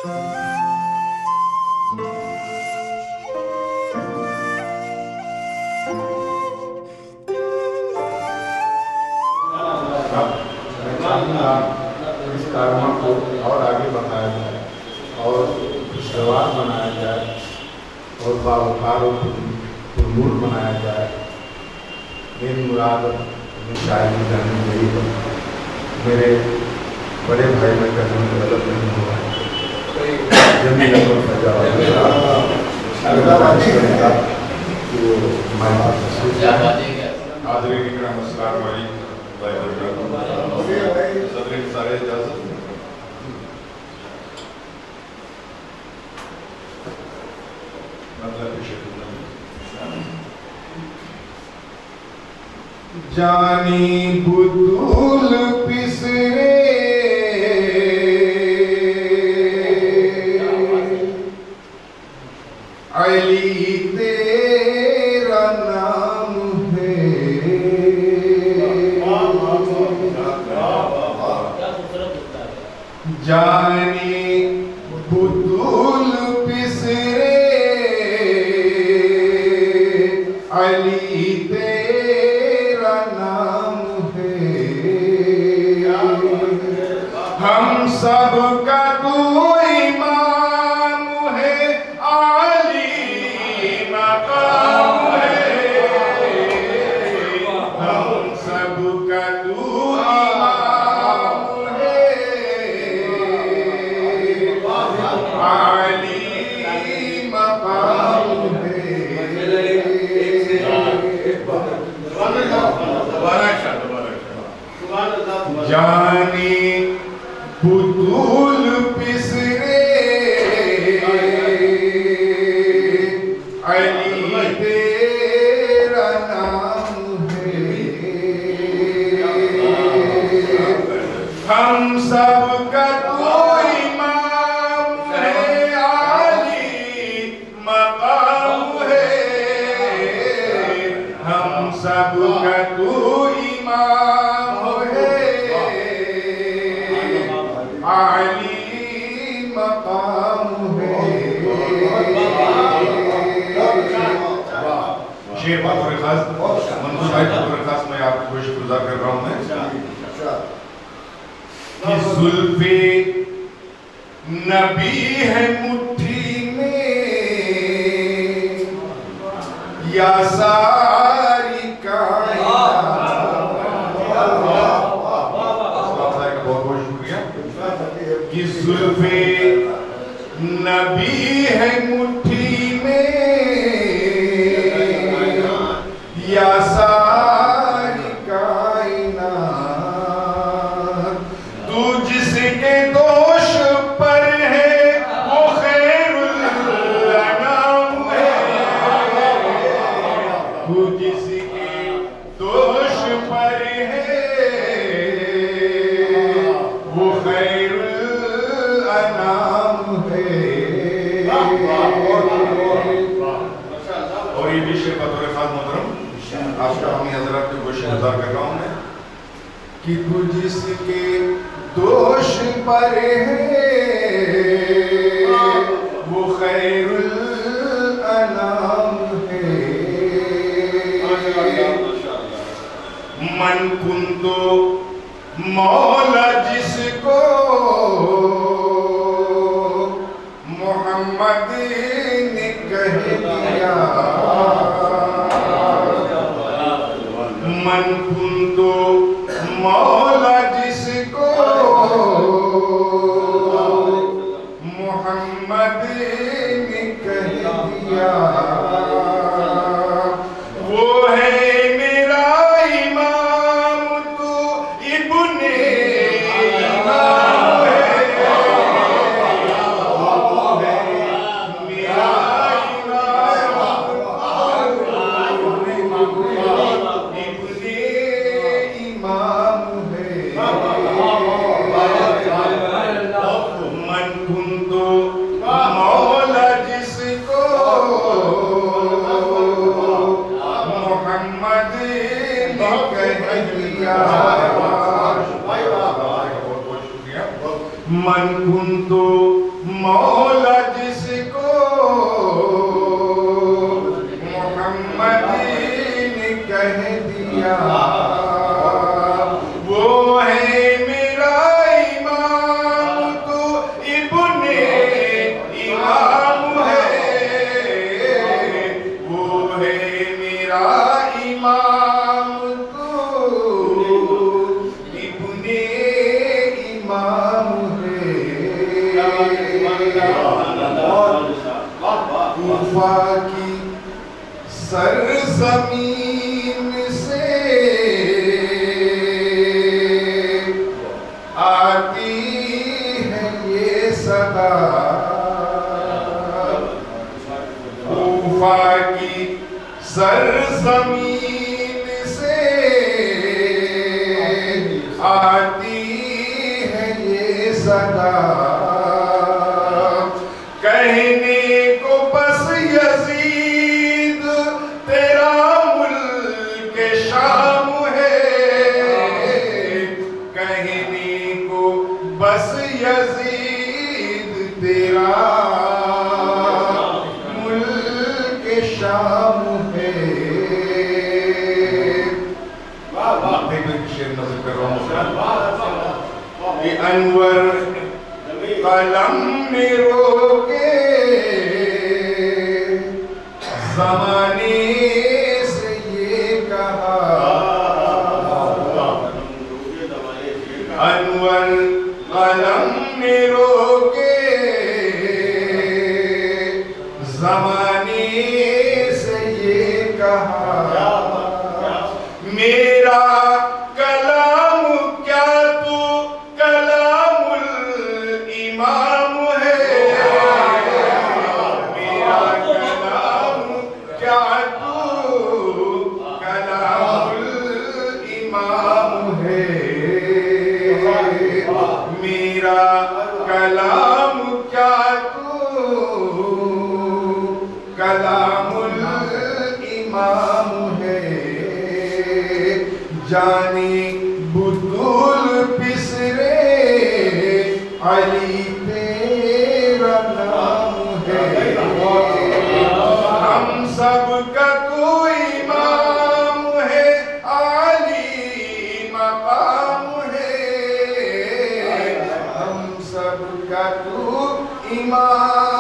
इस कार्यक्रम को और आगे बढ़ाया जाए और खुशगवार बनाया जाए और बावकार और पुरनूर बनाया जाए। मेरी मुराद शायरी जाने यही है। मेरे बड़े भाई में कहीं गलत नहीं हुआ है। जमीन सजा सारे इजाजत जानी बुतूल पिसरे अली तेरा नाम है। जानी बुतूल पिसरे अली तेरा नाम है। हम सब का तू इमाम है, आली मकाम है। हम सब का तू इमाम है, आली मकाम है। जानी बुतूल पिसरे अली तेरा नाम है। हम सब का तू इमाम है, आली मकाम है। हम सब का तू इमाम है, आली मकाम है। शेर बतौर खास मंजूर भाई बतौर खास मैं आपको शुक्रगुजार कर रहा हूँ मैं कि जुल्फे नबी है मुट्ठी में या सारी कि जुल्फे नबी है मुट्ठी में या सारी कायनात। तू जिसके दोष पर है वो खैरुल अनाम है। तू जिसके दोष पर है वो खैरुल अनाम है। और ये भी शेर बतौर खास मोहतरम आपका हम हजरत को शुक्रगुजार कर रहा हूँ मैं कि तू जिसके दोष पर है वो खैरुल अनाम है। मन कुंतो मौला जिसको मोहम्मद ने कह दिया। मन कुंतो मौला जिसको मोहम्मद ने कह दिया। वो है मेरा इमाम तो इब्ने इमाम है। मेरा इमाम है। मन कुंतो मौला जिसको मोहम्मद ने कह दिया। मन कुंतो तो मौला जिसको मोहम्मदीन कह दिया, वो है मेरा इमाम, तो इब्ने इमाम है। वो है मेरा इमाम, तो इब्ने इमाम है। कूफा की सरज़मीन से आती है ये सदा, कूफा की सरज़मीन से आती है ये सदा, कहने को बस यजीद तेरा मुल्क शाम है, कहने को बस यजीद तेरा मुल्क शाम है। शेर नजर कर रहा हूँ कि अनवर कलम ने रोके ज़माने से ये कहा, अनवर कलम ने रोके ज़माने से ये कहा, मेरा कलाम क्या तू कलामुल इमाम है, मेरा कलाम क्या तू कलामुल इमाम है, मेरा कलाम क्या तू कलामुल इमाम है। जानी बुतुल पिसरे अली तेरा नाम है, हम सब का तू इमाम है, आली मकाम है, हम सब का तू इमाम